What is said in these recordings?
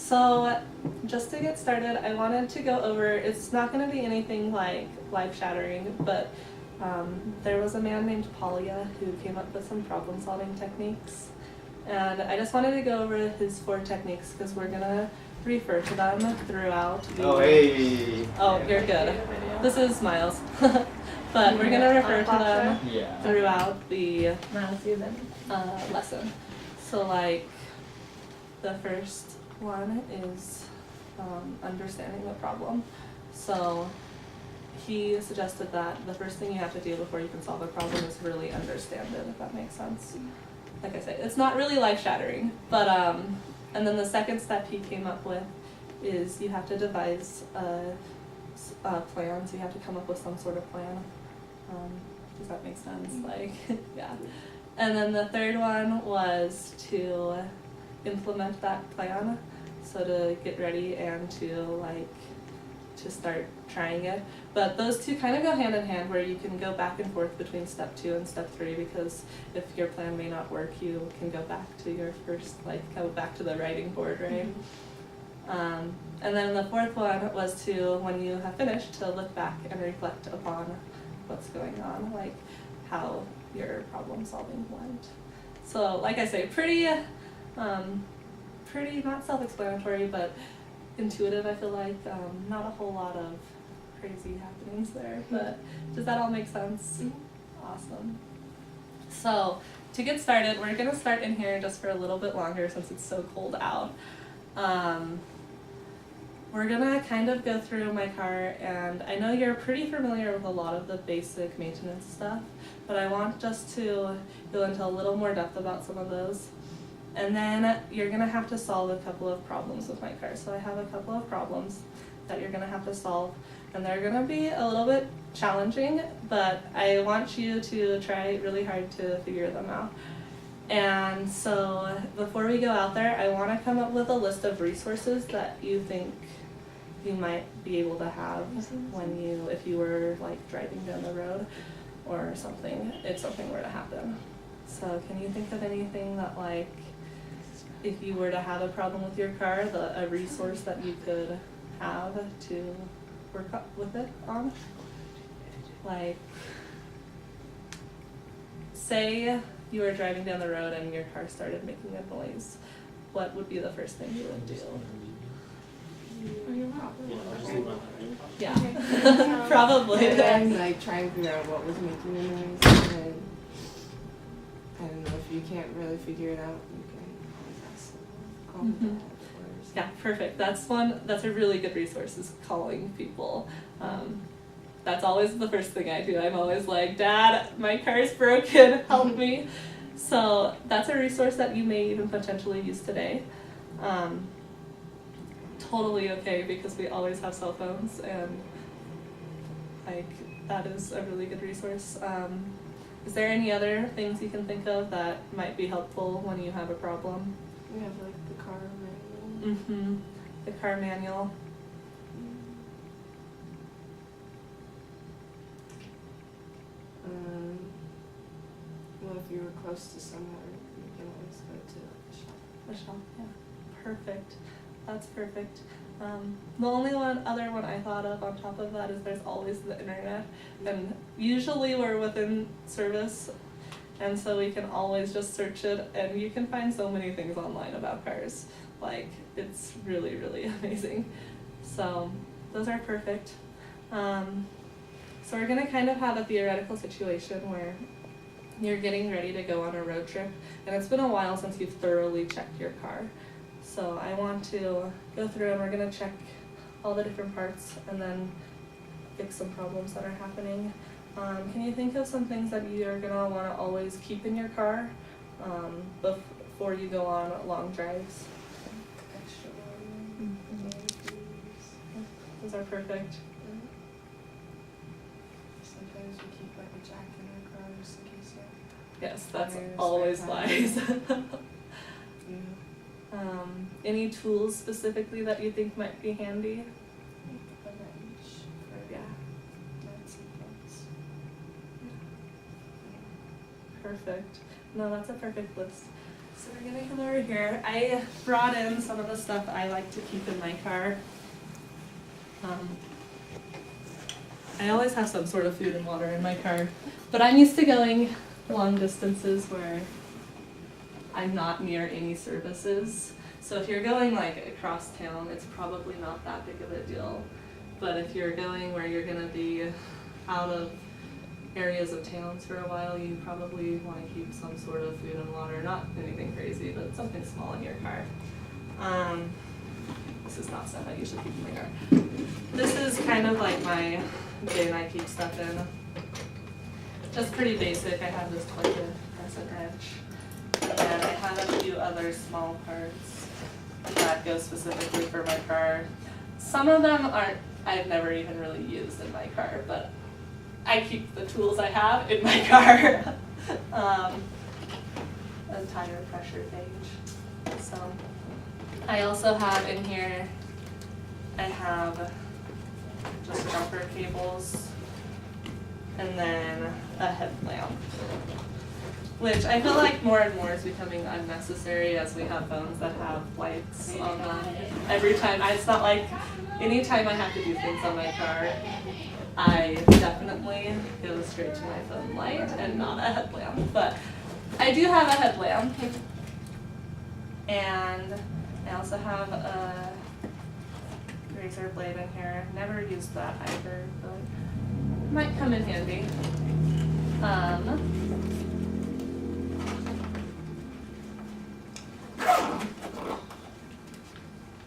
So just to get started, I wanted to go over, it's not going to be anything like life-shattering, but there was a man named Polya who came up with some problem-solving techniques. And I just wanted to go over his 4 techniques because we're going to refer to them throughout the... Oh, hey! Oh, you're good. This is Miles. But we're going to refer to them throughout the lesson. So like, the first one is understanding the problem. So he suggested that the first thing you have to do before you can solve a problem is really understand it, if that makes sense. Like I said, it's not really life-shattering, but and then the second step he came up with is you have to devise a plan, so you have to come up with some sort of plan. Does that make sense? Like, yeah. And then the third one was to implement that plan, so to get ready and to start trying it. But those two kind of go hand in hand, where you can go back and forth between step 2 and step 3, because if your plan may not work, you can go back to your first, go back to the writing board, right? And then the fourth one was to, when you have finished, to look back and reflect upon what's going on, like how your problem solving went. So like I say, pretty not self-explanatory, but intuitive, I feel like. Not a whole lot of crazy happenings there, but does that all make sense? Awesome. So to get started, we're gonna start in here just for a little bit longer since it's so cold out. We're gonna kind of go through my car, and I know you're pretty familiar with a lot of the basic maintenance stuff, but I want just to go into a little more depth about some of those. And then you're gonna have to solve a couple of problems with my car. So I have a couple of problems that you're gonna have to solve, and they're gonna be a little bit challenging, but I want you to try really hard to figure them out. And so before we go out there, I want to come up with a list of resources that you think you might be able to have when if you were driving down the road or something, if something were to happen. So can you think of anything that if you were to have a problem with your car, a resource that you could have to work up with it on? Say you were driving down the road and your car started making a noise. What would be the first thing you would do? Yeah, probably. And then try and figure out what was making the noise. And then, I don't know, if you can't really figure it out, you can always ask someone. Yeah, perfect. That's a really good resource, is calling people. That's always the first thing I do. I'm always like, Dad, my car's broken, help me. So that's a resource that you may even potentially use today. Totally okay, because we always have cell phones, and that is a really good resource. Is there any other things you can think of that might be helpful when you have a problem? We have the car manual. The car manual. Well, if you were close to somewhere, you can always go to the shop. The shop, yeah. Perfect. That's perfect. The only other one I thought of on top of that is there's always the internet, and usually we're within service, and so we can always just search it, and you can find so many things online about cars. It's really, really amazing. So those are perfect. So we're gonna kind of have a theoretical situation where you're getting ready to go on a road trip, and it's been a while since you've thoroughly checked your car. So I want to go through, and we're gonna check all the different parts and then fix some problems that are happening. Can you think of some things that you're gonna wanna always keep in your car before you go on long drives? Extra water. Those are perfect. Sometimes we keep a jack in our car just in case. Yes, that's Tires, always tires. wise. Any tools specifically that you think might be handy? A wrench. Yeah. Nuts and bolts. Perfect. No, that's a perfect list. So we're gonna come over here. I brought in some of the stuff I like to keep in my car. I always have some sort of food and water in my car, but I'm used to going long distances where I'm not near any services. So if you're going like across town, it's probably not that big of a deal. But if you're going where you're gonna be out of areas of towns for a while, you probably want to keep some sort of food and water, not anything crazy, but something small in your car. This is not stuff I usually keep in my car. This is kind of like my bin I keep stuff in. Just pretty basic. I have this like a crescent wrench. And I have a few other small parts that go specifically for my car. Some of them I've never even really used in my car, but I keep the tools I have in my car. A tire pressure gauge. So I also have in here, I have just jumper cables and then a headlamp, which I feel like more and more is becoming unnecessary as we have phones that have lights on them every time. It's not like anytime I have to do things on my car, I definitely go straight to my phone light and not a headlamp. But I do have a headlamp, and I also have a razor blade in here. Never used that either, but might come in handy.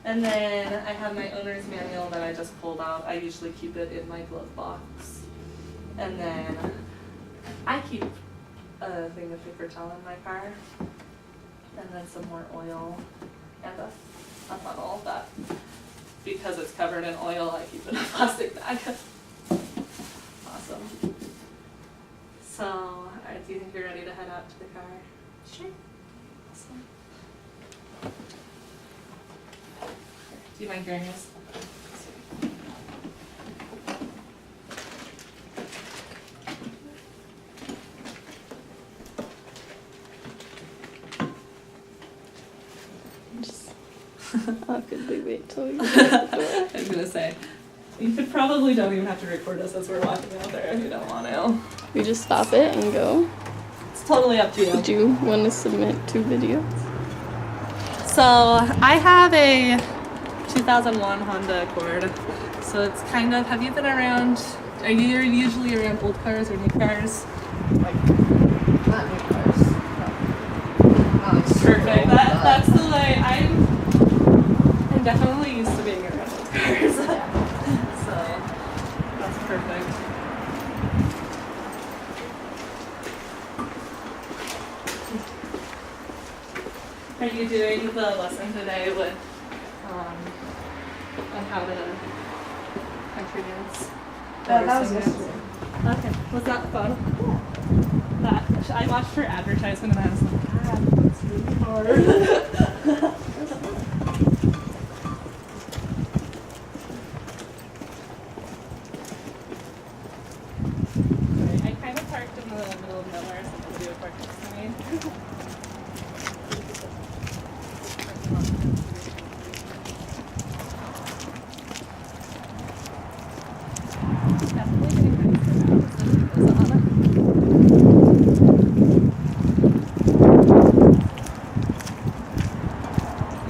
And then I have my owner's manual that I just pulled out. I usually keep it in my glove box. And then I keep a thing of paper towel in my car. And then some more oil and a funnel that, because it's covered in oil, I keep it in a plastic bag. Awesome. So, do you think you're ready to head out to the car? Sure. Awesome. Do you mind hearing this? How could they wait till you get out the door? I was gonna say, you could probably don't even have to record us as we're walking out there if you don't want to. We just stop it and go. It's totally up to you. Do you want to submit 2 videos? So I have a 2001 Honda Accord. So it's kind of, have you been around, are you usually around old cars or new cars? Like, not new cars. Perfect. That's the way I'm definitely used to being around old cars. So that's perfect. Are you doing the lesson today with on how to country dance? That was yesterday. Okay. Was that fun? Yeah. I watched her advertisement and I was like, God, it's really hard. I kind of parked in the middle of nowhere, so nobody would park next to me. Definitely getting ready for that. Goes on.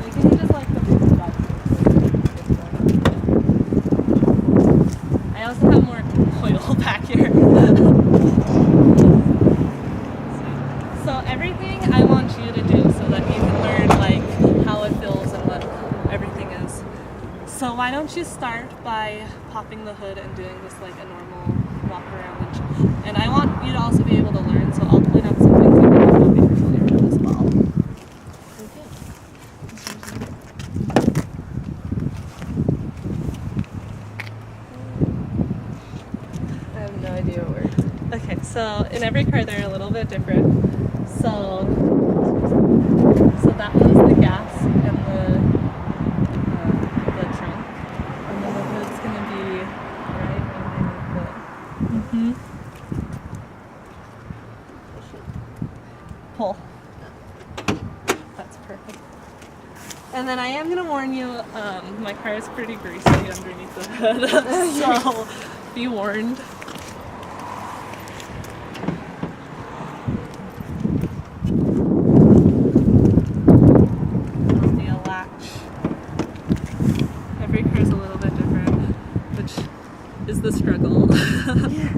You can just like the big box. I also have more oil back here. So everything I want you to do so that you can learn like how it feels and what everything is. So why don't you start by popping the hood and doing just like a normal walk around, and I want you to also be able to learn, so I'll point out some things that you will be familiar with as well. I have no idea what words. Okay, so in every car they're a little bit different. So that was the gas and the trunk, and then the hood's gonna be right underneath it. Pull. And then I am gonna warn you, my car is pretty greasy underneath the hood, so be warned. There'll be a latch. Every car is a little bit different, which is the struggle. Yeah.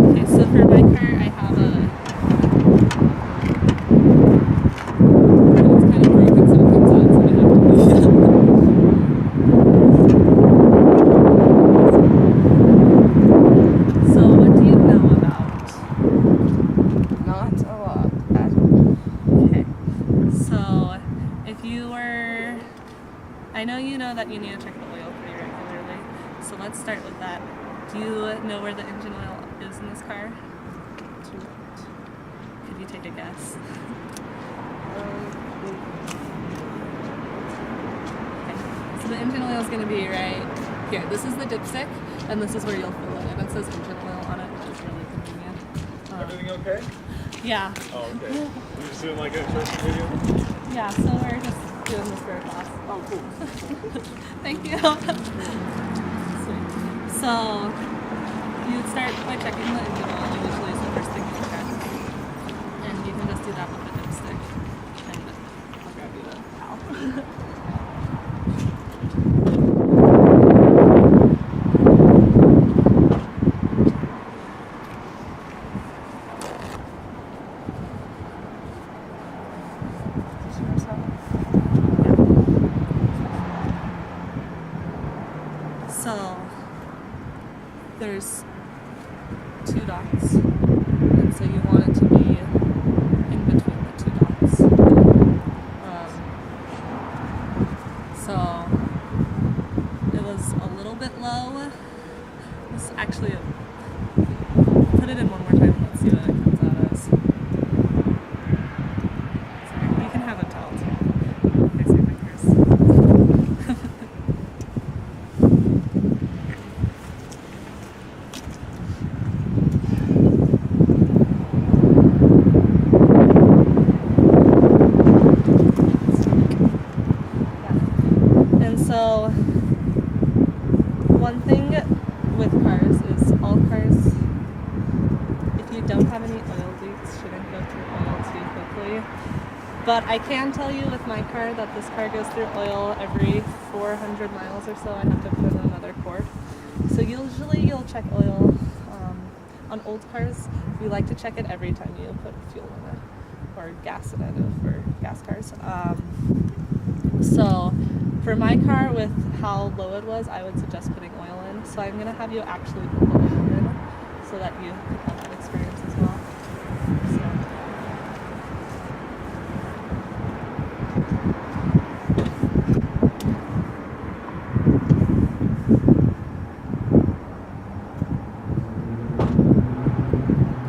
Okay, so for my car, I have a. It's kind of broken, so it comes out, so I have to. So, what do you know about? Not a lot at all. Okay. So, if you were. I know you know that you need to check the oil pretty regularly, so let's start with that. Do you know where the engine oil is in this car? Could you take a guess? Okay. So the engine oil is going to be right here. This is the dipstick, and this is where you'll fill it in. It says engine oil on it, which is really convenient. Everything okay? Yeah. Oh, okay. We're just doing like a instruction video? Yeah, so we're just doing this for a class. Oh, cool. Thank you. Sweet. So, you would start by checking the engine oil, usually is the first thing you check. And you can just do that with the dipstick. And I'll grab you the towel. So, there's 2 dots, and so you want it to be in between the 2 dots. So, it was a little bit low. This actually, put it in one more time and let's see what it comes out as. Sorry, you can have a towel too. Okay, save my purse. And so, one thing with cars is all cars, if you don't have any oil leaks, shouldn't go through oil too quickly. But I can tell you with my car that this car goes through oil every 400 miles or so. I have to put in another quart. So usually you'll check oil. On old cars, we like to check it every time you put fuel in it, or gas in it for gas cars. So for my car, with how low it was, I would suggest putting oil in. So I'm going to have you actually put the oil in so that you can have that experience as well. So.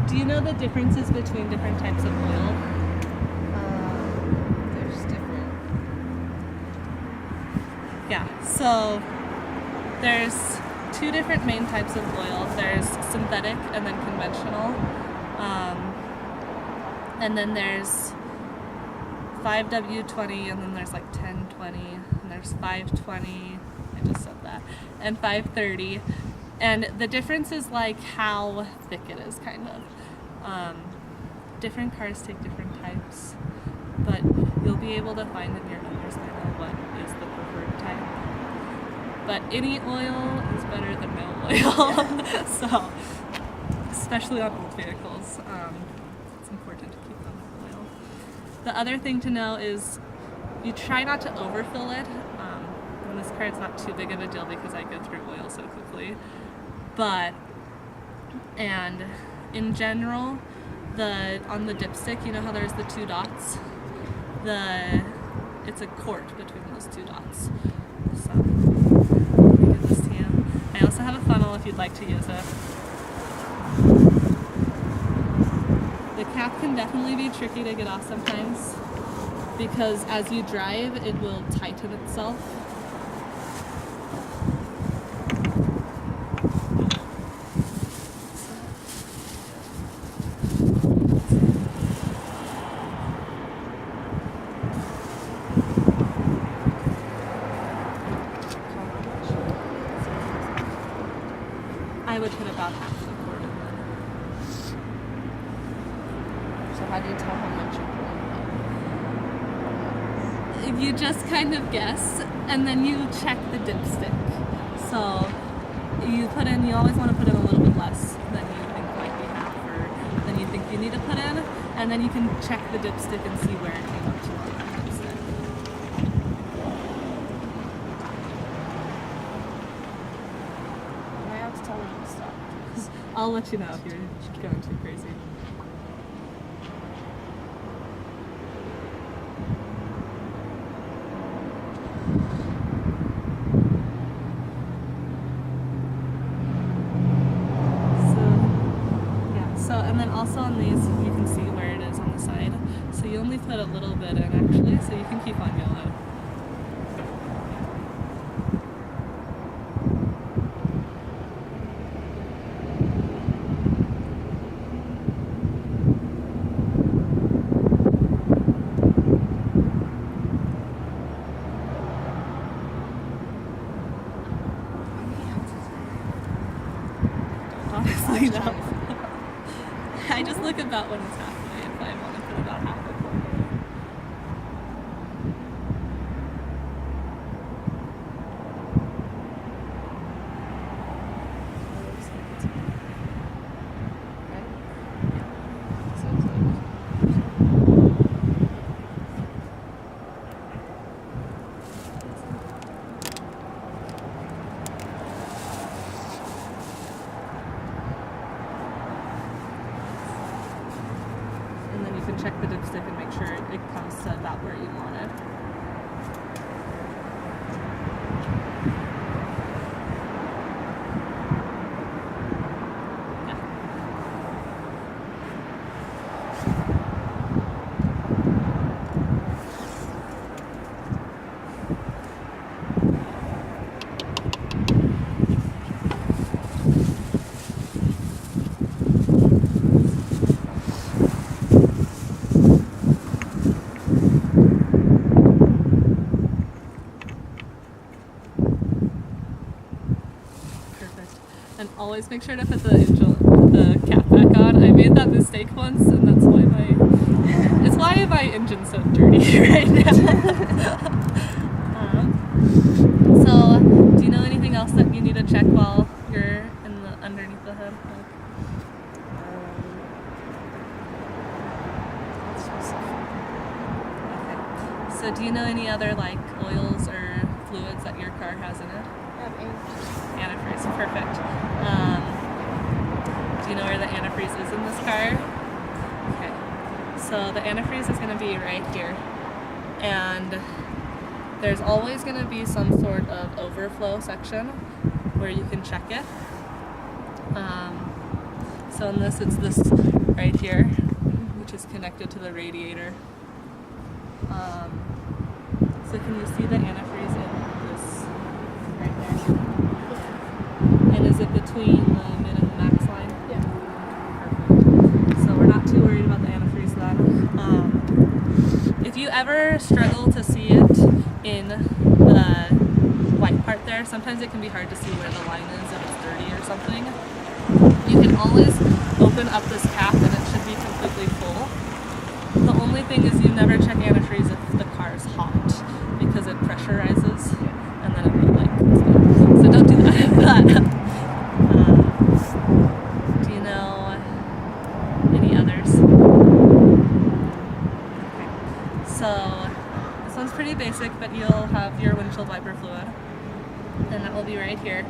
Do you know the differences between different types of oil? There's different. Yeah, so there's 2 different main types of oil. There's synthetic and then conventional. And then there's 5W20, and then there's like 1020, and there's 520, I just said that, and 530. And the difference is like how thick it is, kind of. Different cars take different types, but you'll be able to find in your owner's manual what is the preferred type. But any oil is better than no oil. So, especially on old vehicles, it's important to keep them with oil. The other thing to know is you try not to overfill it. In this car, it's not too big of a deal because I go through oil so quickly. But, and in general, on the dipstick, you know how there's the 2 dots? It's a quart between those 2 dots. So, let me give this to you. I also have a funnel if you'd like to use it. The cap can definitely be tricky to get off sometimes because as you drive, it will tighten itself. So how do you tell how much you're putting in? You just kind of guess, and then you check the dipstick. So you always want to put in a little bit less than you think might be half, or than you think you need to put in, and then you can check the dipstick and see where it came up to on that dipstick. I have to tell them to stop. I'll let you know if you're going too crazy. And then also on these, you can see where it is on the side. So you only put a little bit in actually, so you can keep on going. Honestly, no. I just look about when it's halfway if I want to put about half a quarter. And then you can check the dipstick and make sure it comes to about where you want it. And always make sure to put the cap back on. I made that mistake once, and that's why my engine's so dirty right now. So, do you know anything else that you need to check while you're underneath the hood? Okay. So, do you know any other like oils or fluids that your car has in it? Antifreeze, perfect. Do you know where the antifreeze is in this car? Okay. So the antifreeze is going to be right here. And there's always going to be some sort of overflow section where you can check it. So in this, it's this right here, which is connected to the radiator. So can you see the antifreeze in this right there? And is it between the min and the max line? Yeah. Perfect. So we're not too worried about the antifreeze then. If you ever struggle to see it in the white part there, sometimes it can be hard to see where the line is if it's dirty or something. You can always open up this cap and it should be completely full. The only thing is you never check antifreeze if the car is hot because it pressurizes and then it will like explode. So don't do that. But do you know any others? Okay. So this one's pretty basic, but you'll have your windshield wiper fluid, and that will be right here.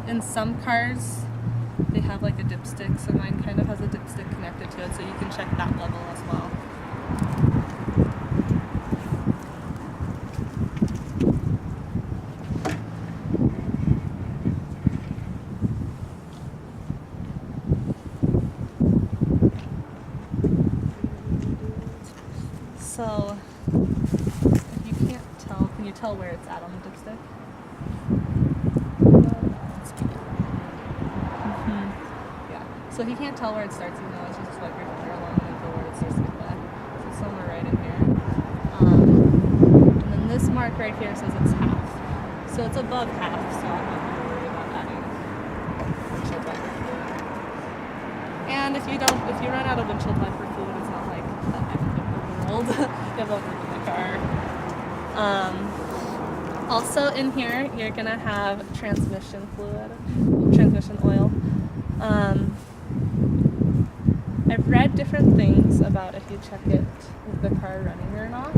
In some cars, they have like a dipstick, so mine kind of has a dipstick connected to it, so you can check that level as well. So, if you can't tell, can you tell where it's at on the dipstick? Yeah. So if you can't tell where it starts, you know, it's just like your finger along until where it starts to get back. So somewhere right in here. And then this mark right here says it's half. So it's above half, so I'm not really worried about adding windshield wiper fluid. And if you run out of windshield wiper fluid, it's not like the end of the world. You have over in the car. Also in here, you're gonna have transmission oil. I've read different things about if you check it with the car running or not.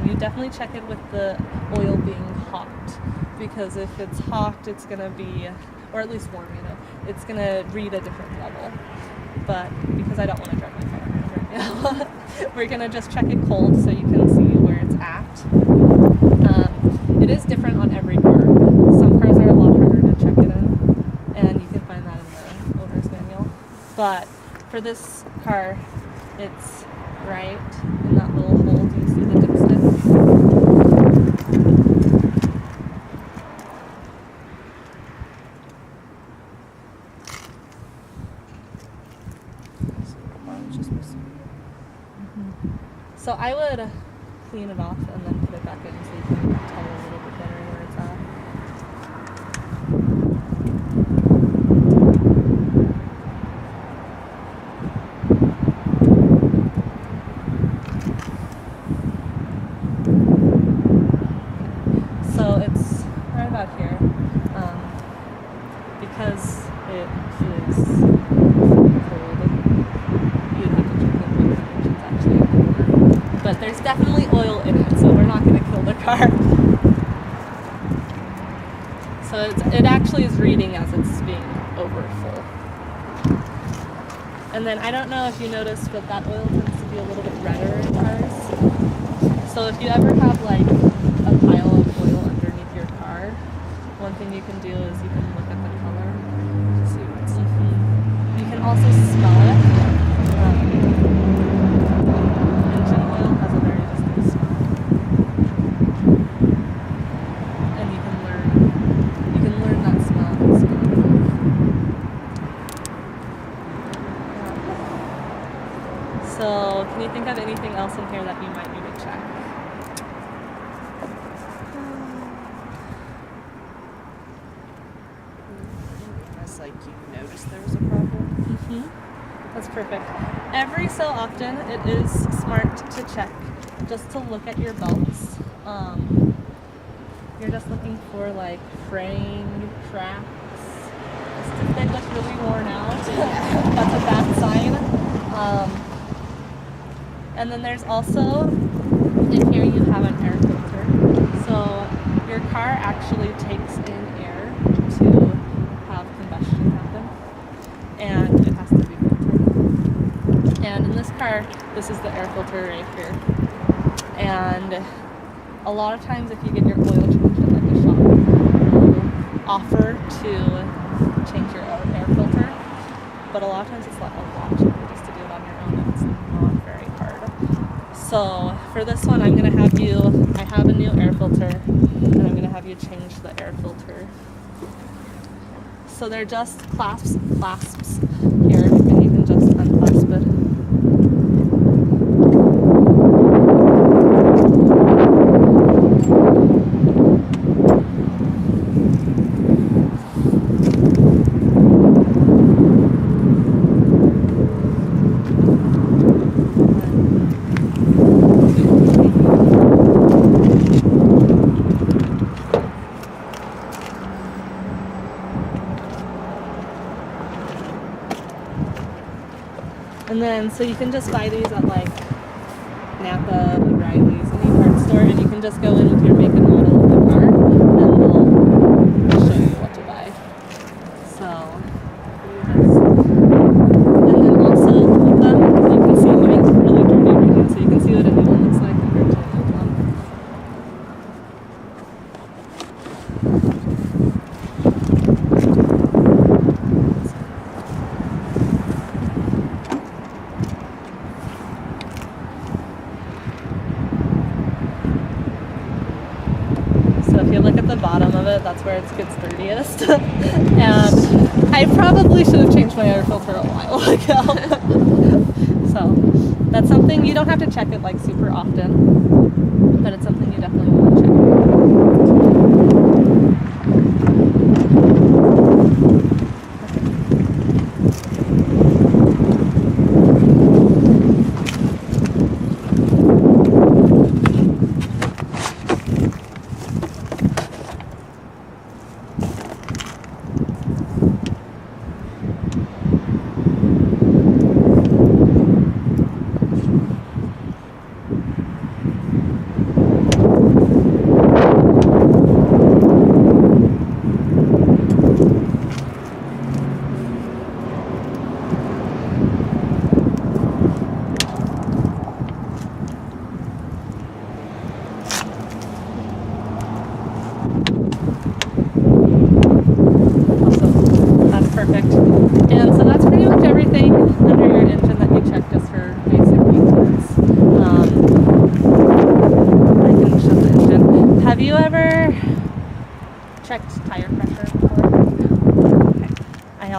You definitely check it with the oil being hot, because if it's hot, it's gonna be, or at least warm, it's gonna read a different level. But because I don't want to drive my car right now, we're gonna just check it cold so you can see where it's at. It is different on every car. Some cars are a lot harder to check it in, and you can find that in the owner's manual. But for this car, it's right in that little hole. Do you see the dipstick? So I would clean it off and then put it back in so you can tell a little bit better where it's at. So it's right about here. Because it is cold, you'd have to check it with it's actually colder. But there's definitely oil in it, so we're not going to kill the car. So it actually is reading as it's being over full. And then I don't know if you noticed, but that oil tends to be a little bit redder in cars. So if you ever have like a pile of oil underneath your car, one thing you can do is you can look at the color. See what's You can also smell it. Engine oil has a very distinct smell. And you can learn that smell and smell it. So, can you think of anything else in here that you might need to check? It's like you noticed there was a problem. That's perfect. Every so often, it is smart to check, just to look at your belts. You're just looking for like fraying, cracks. If they look really worn out, that's a bad sign. And then there's also, in here you have an air filter. So your car actually takes in air to have combustion happen, and it has to be filtered. And in this car, this is the air filter right here. And a lot of times if you get your oil changed at like a shop, they'll offer to change your air filter. But a lot of times it's like a lot cheaper just to do it on your own, and it's not very hard. So for this one, I have a new air filter, and I'm gonna have you change the air filter. So they're just clasps here, and you can just unclasp it. And then, so you can just buy these at like Napa, O'Reilly's, any parts store, and you can just go in with your make and model of the car, and they'll show you what to buy. So, and then also with them, you can see mine's really dirty right now, so you can see what a new one looks like compared to an old one. So if you look at the bottom of it, that's where it gets dirtiest. And I probably should have changed my air filter a while ago. So that's something, you don't have to check it like super often, but it's something you definitely want to check.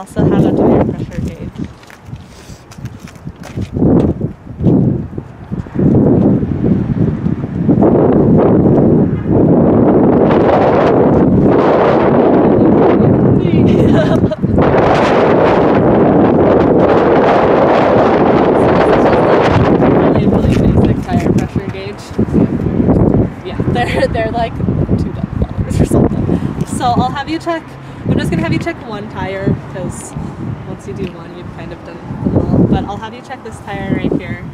also have a tire pressure gauge. They're like $2 or something. So I'll have you check. I'm just gonna have you check one tire because once you do one, you've kind of done them all. But I'll have you check this tire right here.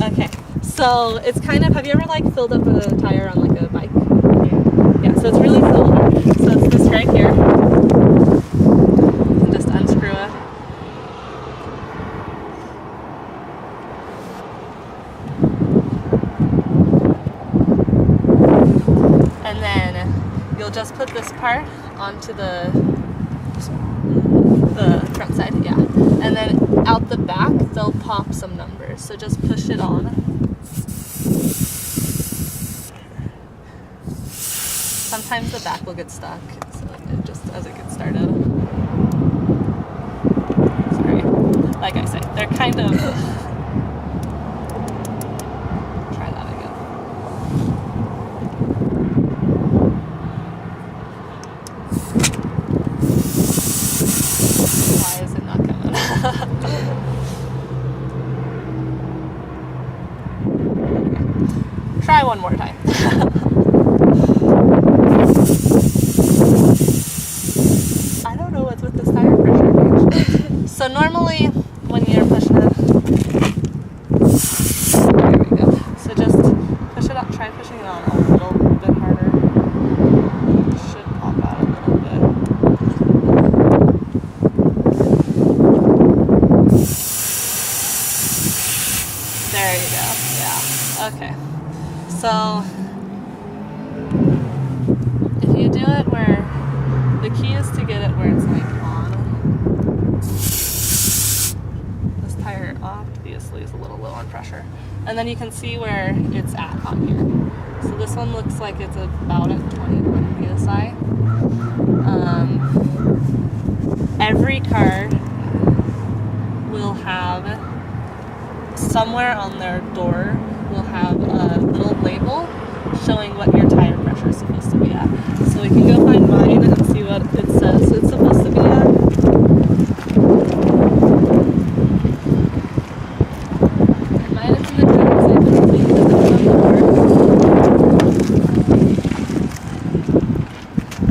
Okay. So it's kind of. Have you ever like filled up a tire on like a bike? Yeah. So it's really similar. So it's this right here. And just unscrew it. And then you'll just put this part onto the front side, yeah. And then out the back, they'll pop some numbers. So just push it on. Sometimes the back will get stuck, so just as it gets started. Sorry. Like I said, they're kind of. Try that again. Why is it not coming? Okay. Try one more time. I don't know what's with this tire pressure gauge. So normally when you're pushing it, there we go. So just push it up, try pushing it on a little bit harder. It should pop out a little bit. There you go. Yeah. Okay. So if you do it where the key is to get it where it's like on. This tire obviously is a little low on pressure. And then you can see where it's at on here. So this one looks like it's about at 21 psi. Every car will have somewhere on their door will have a little label showing what your tire pressure is supposed to be at. So we can go find mine and see what it says it's supposed to be at. Mine is in the driver's side, but it's on the door.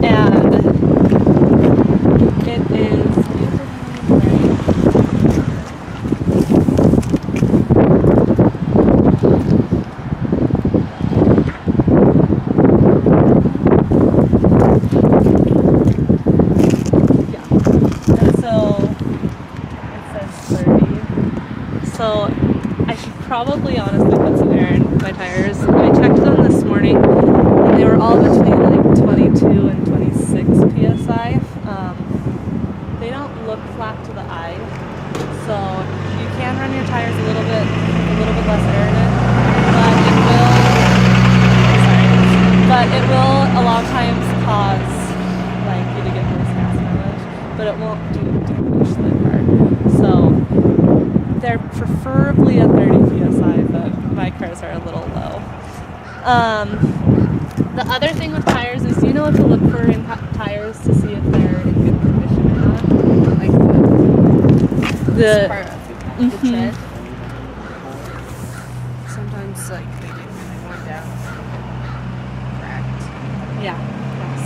And it is So I should probably honestly put some air in my tires. I checked them this morning and they were all between like 22 and 26 psi. They don't look flat to the eye, so you can run your tires a little bit less air in it, but it will a lot of times cause like you to get worse gas mileage, but it won't push the car. So they're preferably at 30 psi, but my cars are a little low. The other thing with tires is, do you know what to look for in tires to see if they're in good condition or not? Like the part of the tread. Sometimes like they get really worn down, cracked. Yeah.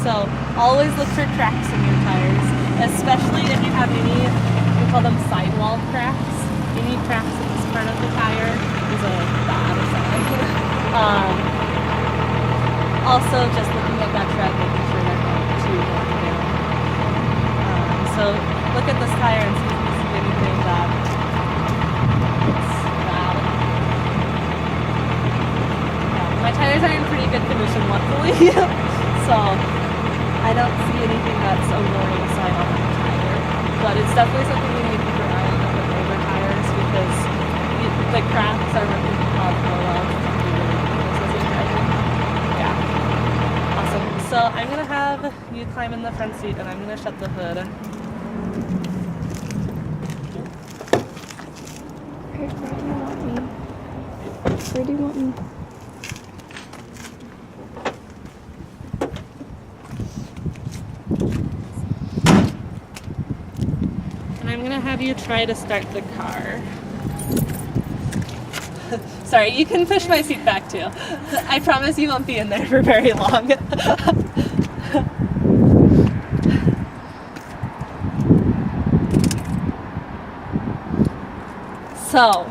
So always look for cracks in your tires, especially if you have any, we call them sidewall cracks. Any cracks in this part of the tire is a bad sign. Also, just looking at that tread, making sure they're not too worn down. So look at this tire and see if you see anything that is bad. Yeah, my tires are in pretty good condition, luckily. So I don't see anything that's a warning sign on the tire. But it's definitely something you need to keep your eye on with older tires because the cracks are what can cause more. Yeah. Awesome. So I'm gonna have you climb in the front seat and I'm gonna shut the hood. Okay, where do you want me? Where do you want me? And I'm gonna have you try to start the car. Sorry, you can push my seat back too. I promise you won't be in there for very long. So,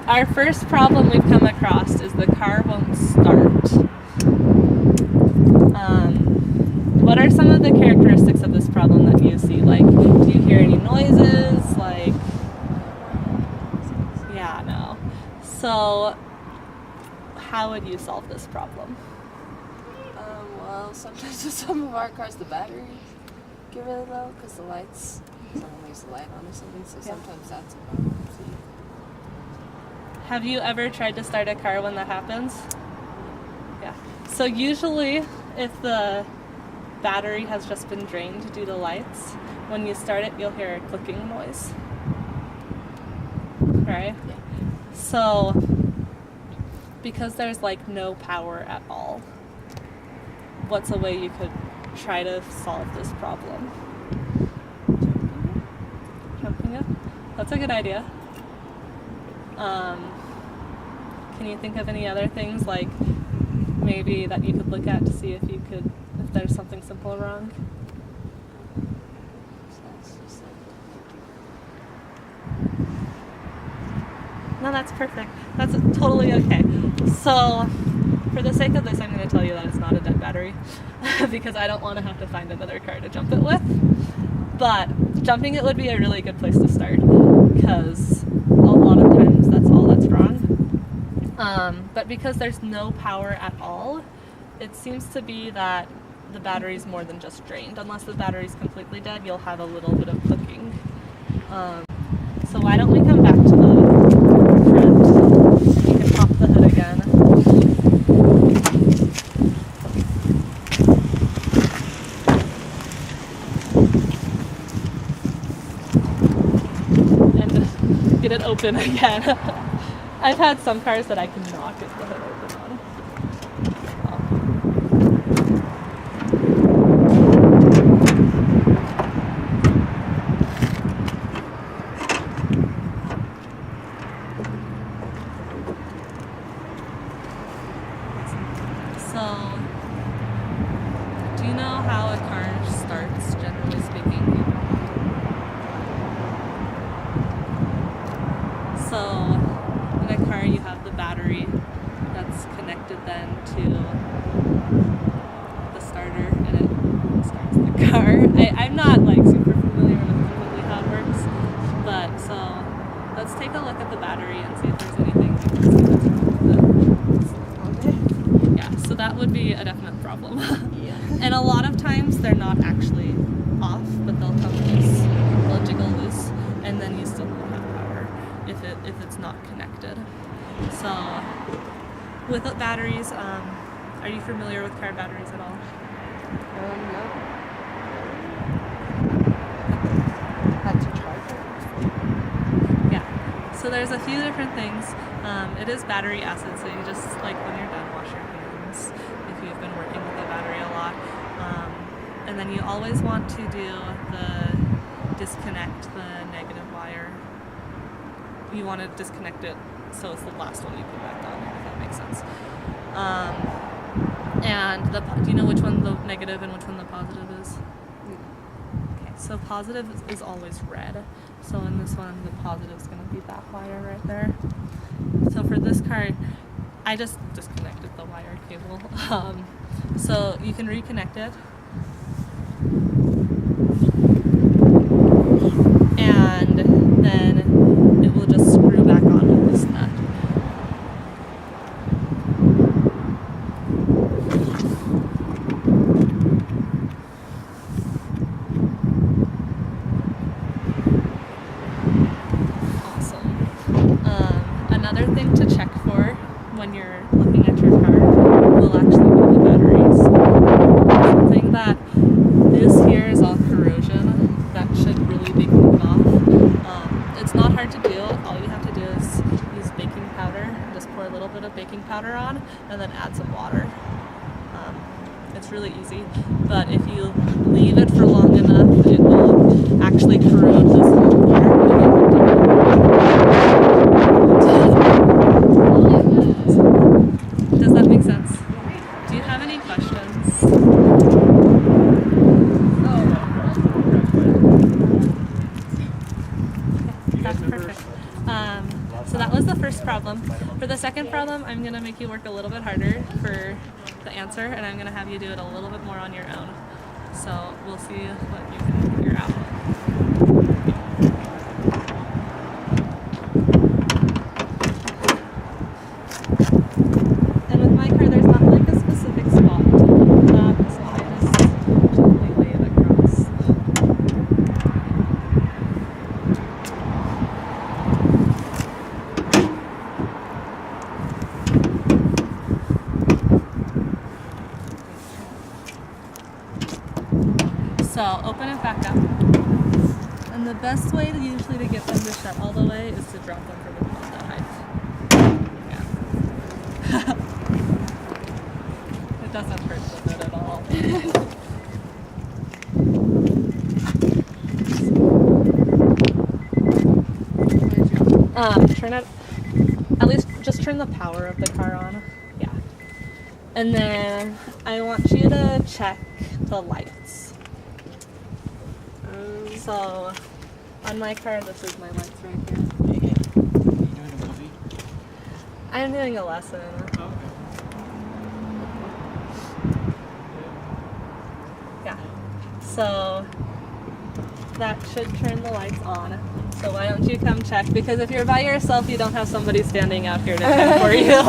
our first problem we've come across is the car won't start. What are some of the characteristics of this problem that you see? Like, do you hear any noises? Like, yeah, no. So, how would you solve this problem? Well, sometimes with some of our cars, the batteries get really low because the lights, someone leaves the light on or something, so sometimes that's a problem. Have you ever tried to start a car when that happens? Yeah. So usually, if the battery has just been drained due to lights, when you start it, you'll hear a clicking noise. Right? Yeah. So, because there's like no power at all, what's a way you could try to solve this problem? Jumping it? That's a good idea. Can you think of any other things like maybe that you could look at to see if there's something simple wrong? No, that's perfect. That's totally okay. So, for the sake of this, I'm going to tell you that it's not a dead battery because I don't want to have to find another car to jump it with. But jumping it would be a really good place to start because a lot of times that's all that's wrong. But because there's no power at all, it seems to be that the battery's more than just drained. Unless the battery's completely dead, you'll have a little bit of clicking. So why don't we come back to the front? You can pop the hood again. And get it open again. I've had some cars that I cannot get the hood open on. So, do you know how a car starts, generally speaking? So, in a car you have the battery that's connected then to the starter and it starts the car. I'm not like super familiar with completely how it works, but so let's take a look at the battery and see if there's anything we can see that's wrong with it. Yeah, so that would be a definite problem. Yeah. And a lot of times they're not actually off, but they'll come loose, they'll jiggle loose, and then you still won't have power if it's not connected. So, with batteries, are you familiar with car batteries at all? No. Had to charge it. Yeah. So there's a few different things. It is battery acid, so you just, like when you're done, wash your hands if you've been working with the battery a lot. And then you always want to do disconnect the negative wire. You want to disconnect it so it's the last one you put back on, if that makes sense. And do you know which one the negative and which one the positive is? Okay, so positive is always red. So in this one, the positive is going to be that wire right there. So for this car, I just disconnected the wire cable. So you can reconnect it. And then it will just screw back on with this nut. Awesome. Another thing to check for when you're looking at your car will actually be the batteries. Something that hard to do. All you have to do is use baking powder. Just pour a little bit of baking powder on and then add some water. It's really easy, but if you leave it for long enough, it will actually corrode this little part. Does that make sense? Do you have any questions? That's perfect. So that was the first problem. For the second problem, I'm going to make you work a little bit harder for the answer, and I'm going to have you do it a little bit more on your own. So we'll see what you can figure out. And with my car, there's not like a specific spot to put that, so I just gently lay it across. So open it back up. And the best way usually to get them to shut all the way is to drop them from about that height. Yeah. It doesn't hurt with it at all. Turn it, at least just turn the power of the car on. Yeah. And then I want you to check the lights. So on my car, this is my lights right here. Are you doing a movie? I'm doing a lesson. Okay. Yeah. So that should turn the lights on. So why don't you come check? Because if you're by yourself, you don't have somebody standing out here to check for you.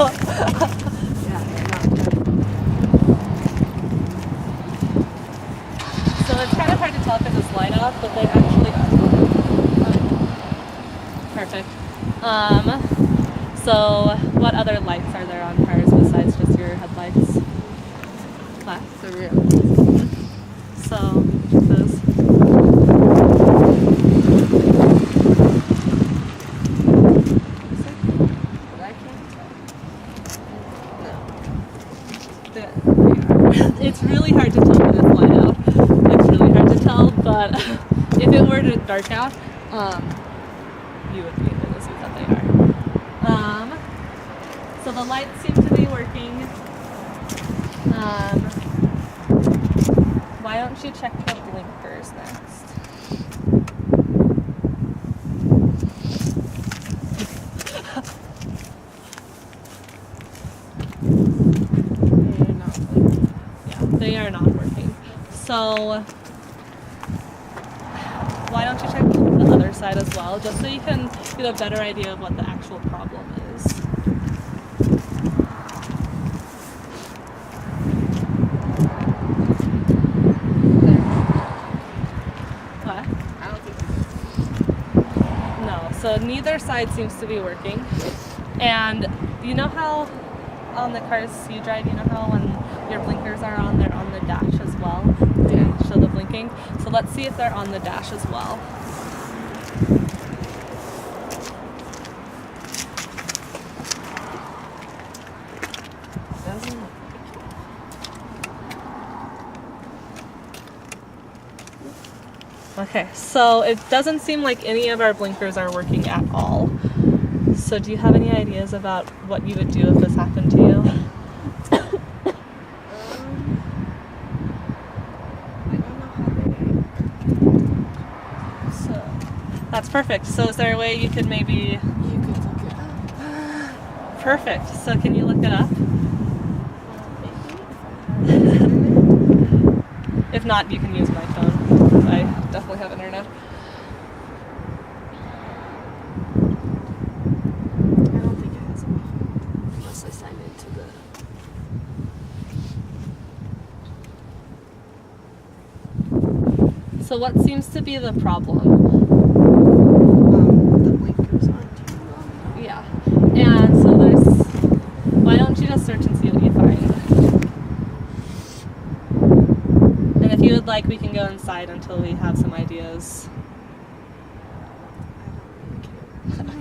So it's kind of hard to tell because it's light out, but they actually are. Perfect. So what other lights are there on cars besides just your headlights? What? The rear. So those. But I can't tell. It's really hard to tell when it's light out. It's really hard to tell, but if it were to dark out, you would be able to see that they are. So the lights seem to be working. Why don't you check the blinkers next? They're not blinking. Yeah, they are not working. So why don't you check the other side as well, just so you can get a better idea of what the actual problem is. What? I don't think No, so neither side seems to be working. And you know how on the cars you drive, you know how when your blinkers are on, they're on the dash as well? They show the blinking. So let's see if they're on the dash as well. doesn't. Okay, so it doesn't seem like any of our blinkers are working at all. So do you have any ideas about what you would do if this happened to you? I don't know how they. So that's perfect. So is there a way you could maybe... You could look it up. Perfect. So can you look it up? If not, you can use my phone. I definitely have internet. I don't think it has a phone unless I sign into the. So what seems to be the problem? The blinkers aren't turned on. Yeah. And so there's... Why don't you just search and see what you find? And if you would like, we can go inside until we have some ideas. I don't really care.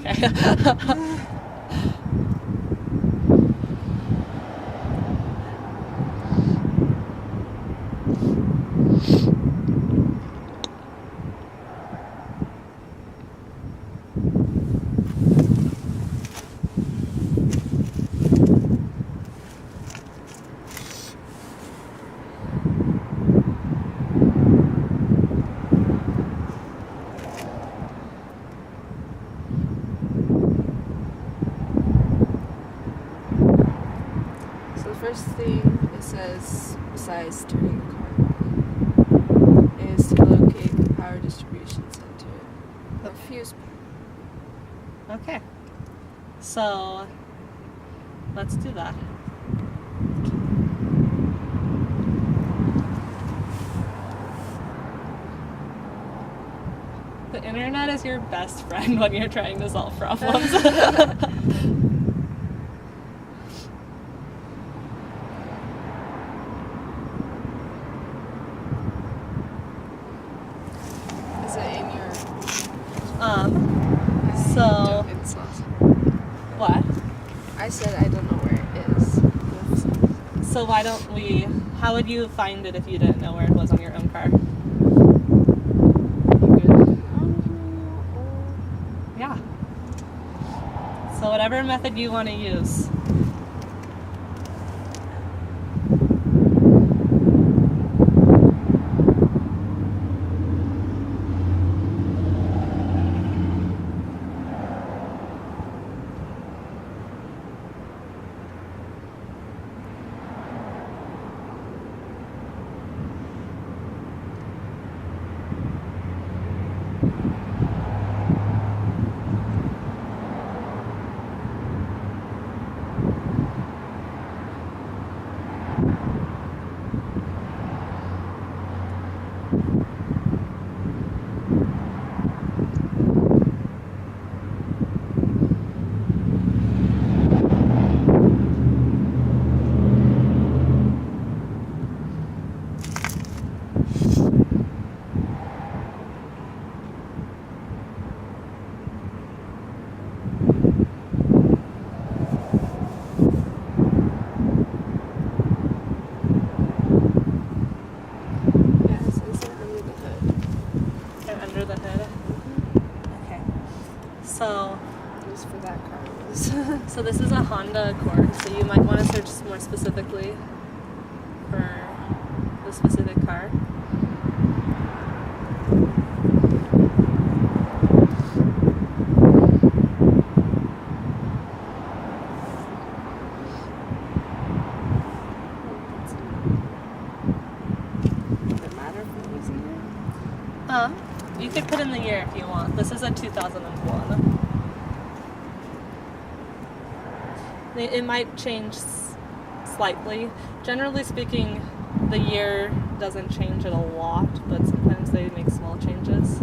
okay. So the first thing it says, besides turning the car on, is to locate the power distribution center. The fuse panel. Okay. So let's do that. The internet is your best friend when you're trying to solve problems. Is it in your? So It's not. what? I said I don't know where it is. So why don't we? How would you find it if you didn't know where it was on your own car? Yeah. So whatever method you want to use. Yes, it's under the hood. And under the hood. Okay. So Just for that car. So this is a Honda Accord, so you might want to search more specifically for the specific car. Does it matter if I'm using it? You could put in the year if you want. This is a 2001. It might change slightly. Generally speaking, the year doesn't change it a lot, but sometimes they make small changes.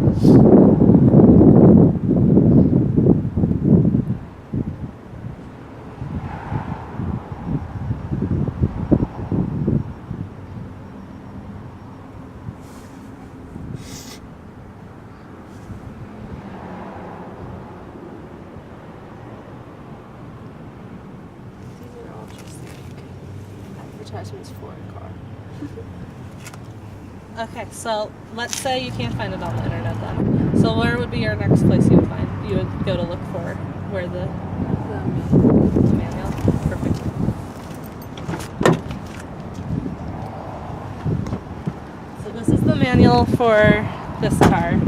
These are all just like advertisements for a car. Okay, so let's say you can't find it on the internet then. So where would be your next place you would find? You would go to look for where the manual? Perfect. So this is the manual for this car.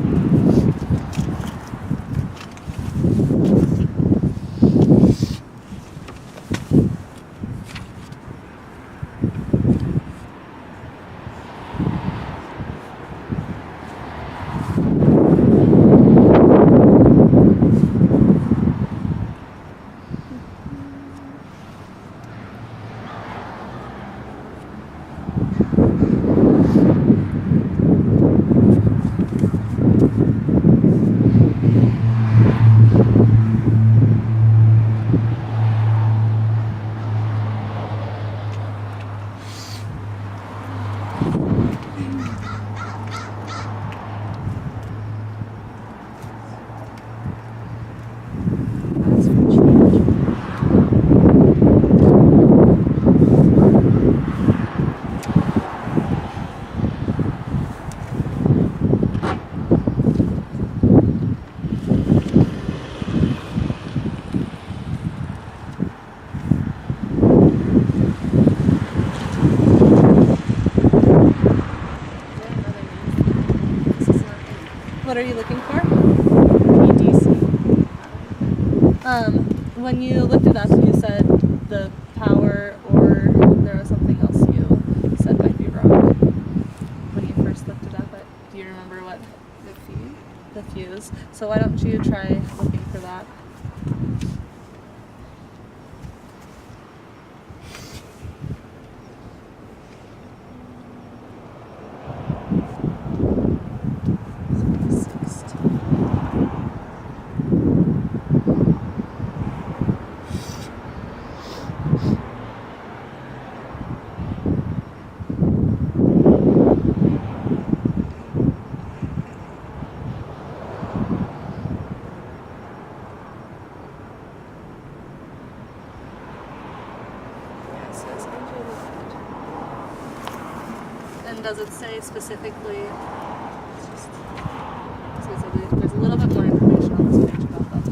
are you looking for? EDC. When you looked it up, you said the power, or there was something else you said might be wrong when you first looked it up. But do you remember what? The fuse. The fuse. So why don't you try looking for that? Yeah, it says enter the code. And does it say specifically? There's a little bit more information on this page about that.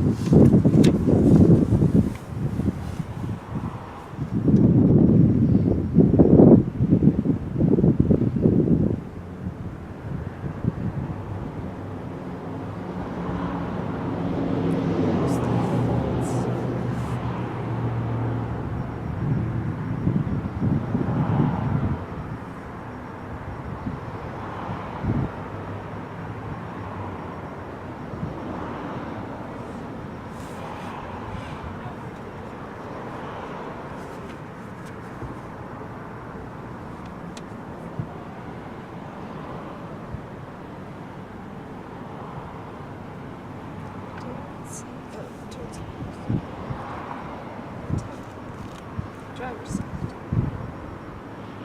Driver's side.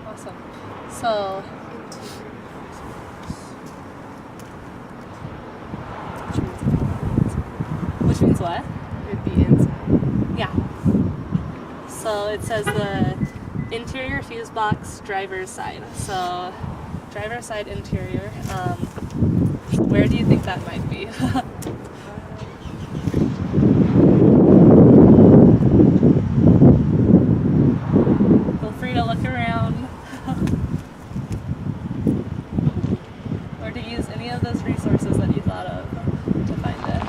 Awesome. So, which means what? It'd be inside. Yeah. So it says the interior fuse box, driver's side. So, driver's side interior. Where do you think that might be? Feel free to look around. Or to use any of those resources that you thought of to find it.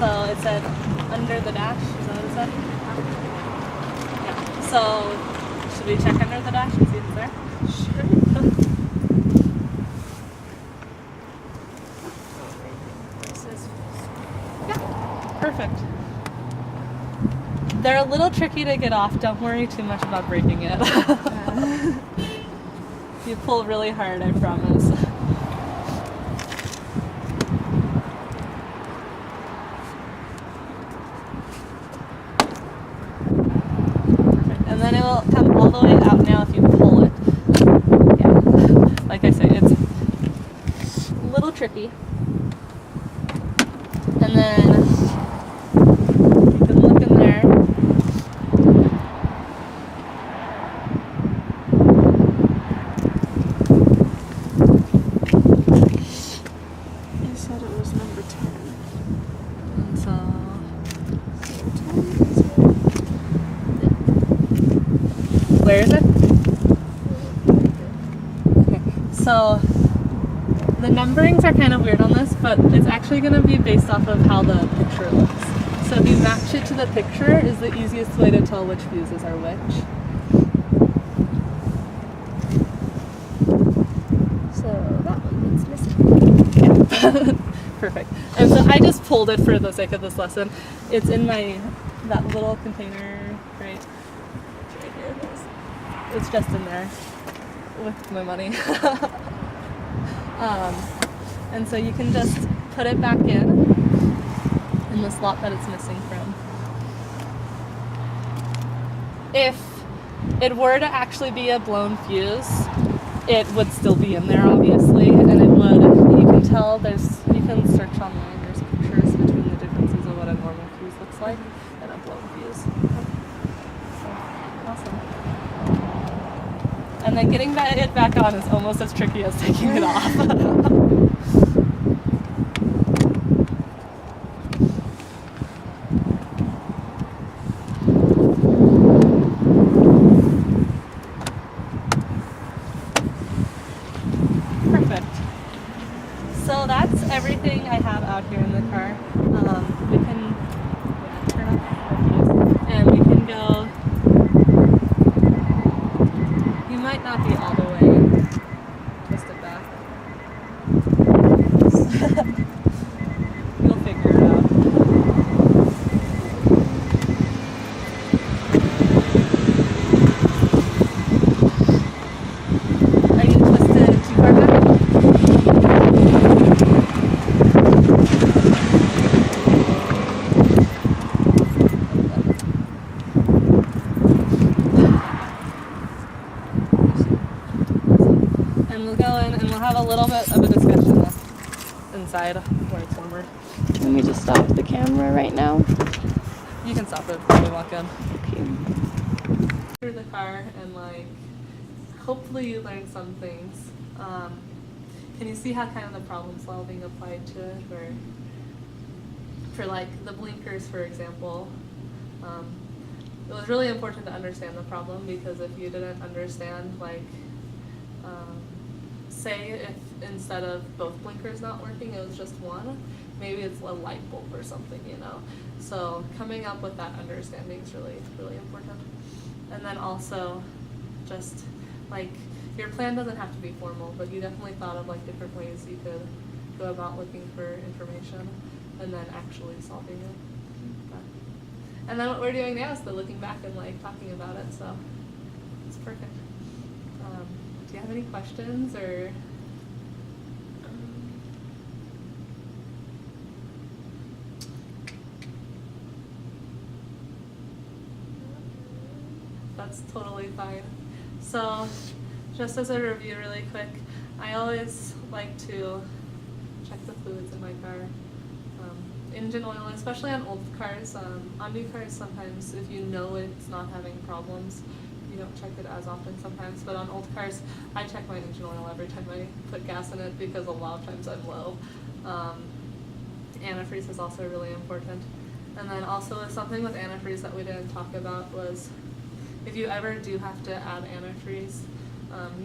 So it said under the dash, is that what it said? Yeah. So should we check under the dash and see if it's there? Sure. It says Yeah. Perfect. They're a little tricky to get off. Don't worry too much about breaking it. You pull really hard, I promise. Perfect. And then it will come all the way out now if you pull it. Yeah. Like I say, it's a little tricky. And then you can look in there. it said it was number 10. And so where is it? Okay. So the numberings are kind of weird on this, but it's actually going to be based off of how the picture looks. So if you match it to the picture is the easiest way to tell which fuses are which. So that one that's missing. Perfect. And so I just pulled it for the sake of this lesson. It's in that little container, right? It's right here. It's just in there with my money. And so you can just put it back in the slot that it's missing from. If it were to actually be a blown fuse, it would still be in there, obviously, and it would, you can tell you can search online, there's pictures between the differences of what a normal fuse looks like and a blown fuse. So, awesome. And then getting it back on is almost as tricky as taking it off. So that's everything I have out here in the car. We can turn off and we can go. You might not be all the way twisted back. You'll figure it out. Are you twisted too far back? And we'll go in and we'll have a little bit of a discussion inside where it's warmer. Can we just stop the camera right now? You can stop it when we walk in. Okay. Through the car and hopefully you learned some things. Can you see how kind of the problem solving applied to it? Where for the blinkers, for example, it was really important to understand the problem, because if you didn't understand, say if instead of both blinkers not working, it was just one, maybe it's a light bulb or something, So coming up with that understanding is really, really important. And then also just your plan doesn't have to be formal, but you definitely thought of different ways you could go about looking for information and then actually solving it. And then what we're doing now is looking back and talking about it, so it's perfect. Do you have any questions or? That's totally fine. So, just as a review really quick, I always like to check the fluids in my car. Engine oil, especially on old cars. On new cars, sometimes if you know it's not having problems, you don't check it as often sometimes. But on old cars, I check my engine oil every time I put gas in it, because a lot of times I'm low. Antifreeze is also really important. And then also something with antifreeze that we didn't talk about was, if you ever do have to add antifreeze,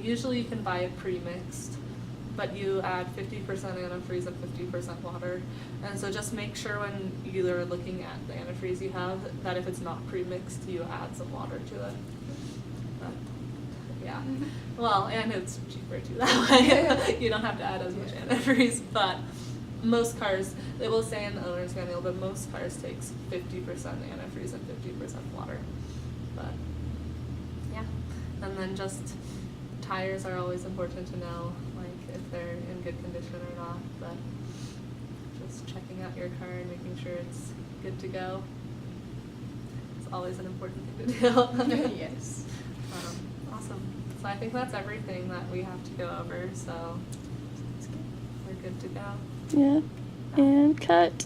usually you can buy it pre-mixed, but you add 50% antifreeze and 50% water. And so just make sure when you're looking at the antifreeze you have, that if it's not pre-mixed, you add some water to it. Yeah. Well, and it's cheaper too that way. You don't have to add as much antifreeze, but most cars, it will say in the owner's manual, but most cars takes 50% antifreeze and 50% water. But yeah, and then just tires are always important to know, if they're in good condition or not. But just checking out your car and making sure it's good to go. It's always an important thing to do. Yes. Awesome. So I think that's everything that we have to go over. So we're good to go. Yeah. And cut.